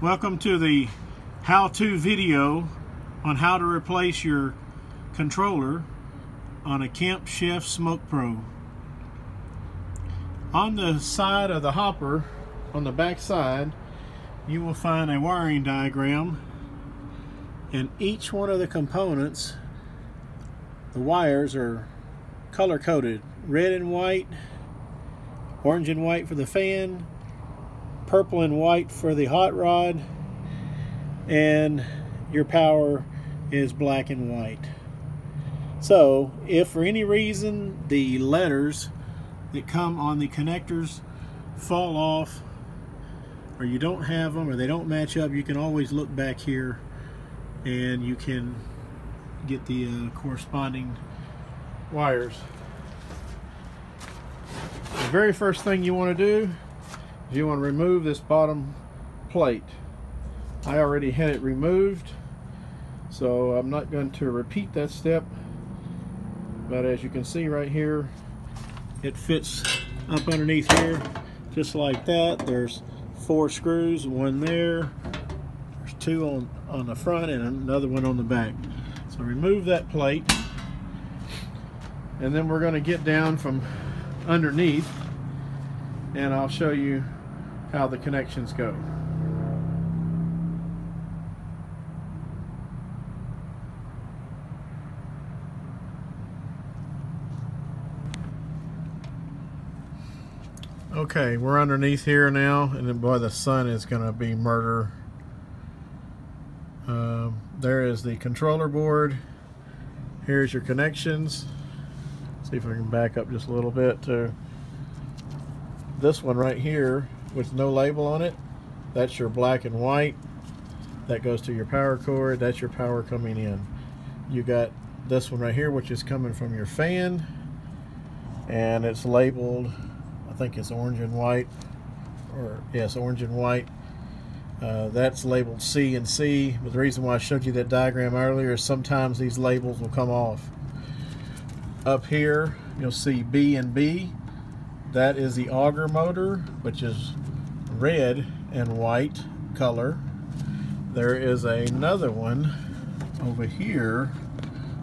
Welcome to the how-to video on how to replace your controller on a Camp Chef Smoke Pro. On the side of the hopper, on the back side, you will find a wiring diagram, and each one of the components, the wires are color-coded: red and white, orange and white for the fan, purple and white for the hot rod, and your power is black and white. So if for any reason the letters that come on the connectors fall off, or you don't have them, or they don't match up, you can always look back here and you can get the corresponding wires. The very first thing you want to do is you want to remove this bottom plate. I already had it removed, so I'm not going to repeat that step, but as you can see right here, it fits up underneath here just like that. There's 4 screws, one there, there's 2 on the front and another one on the back. So remove that plate, and then we're going to get down from underneath and I'll show you how the connections go. Okay, we're underneath here now, and then boy, the sun is going to be murder. There is the controller board. Here's your connections. See if I can back up just a little bit to this one right here with no label on it. That's your black and white. That goes to your power cord. That's your power coming in. You got this one right here, which is coming from your fan, and it's labeled, I think it's orange and white, or yes, orange and white. That's labeled C and C, but the reason why I showed you that diagram earlier is sometimes these labels will come off. Up here you'll see B and B. That is the auger motor, which is red and white color. There is another one over here,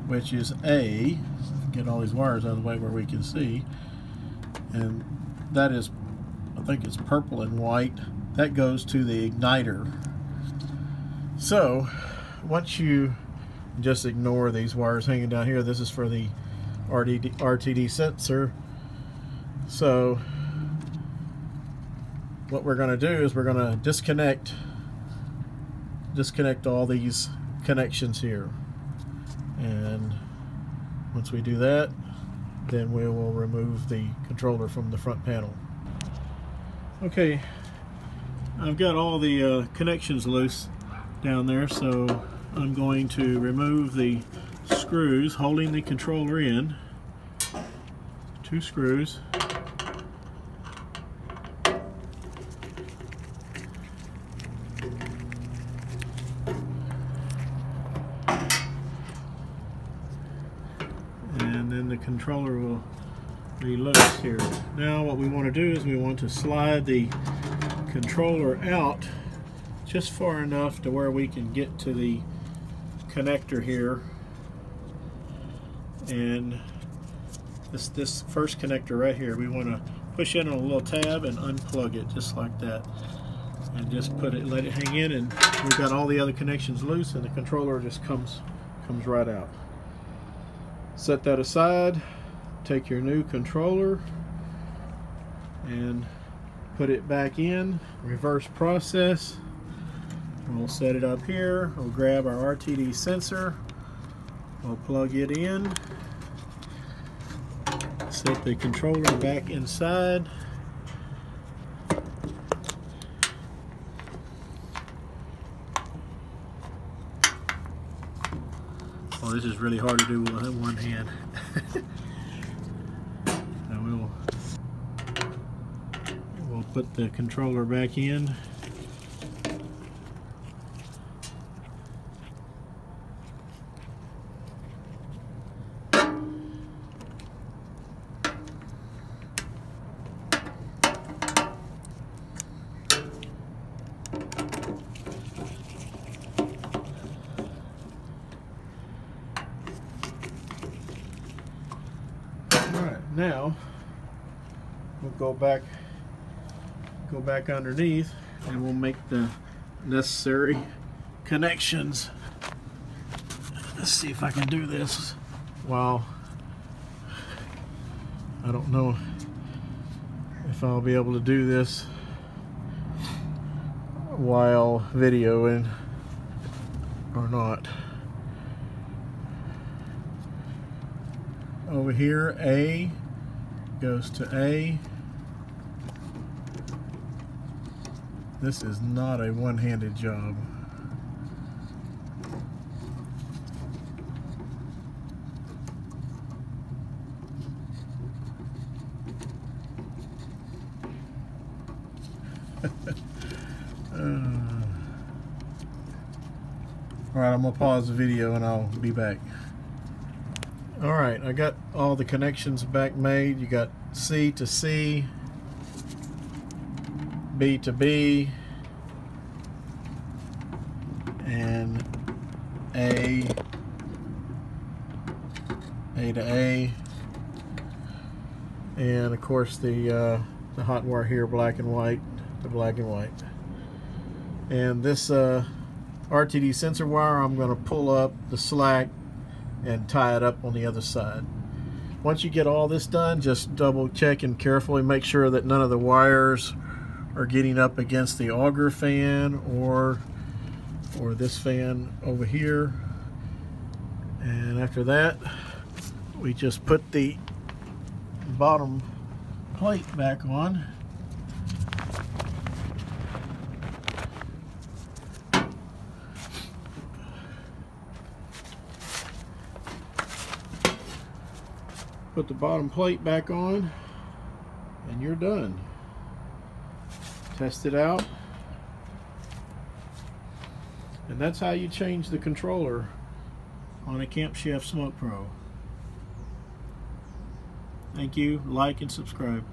which is A. Get all these wires out of the way where we can see. And that is, I think it's purple and white. That goes to the igniter. So once you just ignore these wires hanging down here, this is for the RTD sensor. So what we're going to do is we're going to disconnect all these connections here, and once we do that, then we will remove the controller from the front panel. Okay, I've got all the connections loose down there, so I'm going to remove the screws holding the controller in. 2 screws. And then the controller will be loose here. Now what we want to do is we want to slide the controller out just far enough to where we can get to the connector here, and this first connector right here, we want to push in on a little tab and unplug it just like that, and just let it hang in, and we've got all the other connections loose, and the controller just comes right out. Set that aside. Take your new controller and put it back in. Reverse process. We'll set it up here. We'll grab our RTD sensor. We'll plug it in. Set the controller back inside. Oh, this is really hard to do with one hand. Now we'll put the controller back in. now we'll go back underneath and we'll make the necessary connections. Let's see if I can do this while I don't know if I'll be able to do this while videoing or not. Over here, A goes to A. This is not a one-handed job. Alright, I'm going to pause the video and I'll be back. Alright, I got all the connections back made. You got C to C, B to B, and A to A, and of course the hot wire here, black and white to black and white. And this RTD sensor wire, I'm going to pull up the slack and tie it up on the other side. Once you get all this done, just double check and carefully make sure that none of the wires are getting up against the auger fan or this fan over here. And after that, we just put the bottom plate back on. Put the bottom plate back on and you're done. Test it out. And that's how you change the controller on a Camp Chef Smoke Pro. Thank you. Like and subscribe.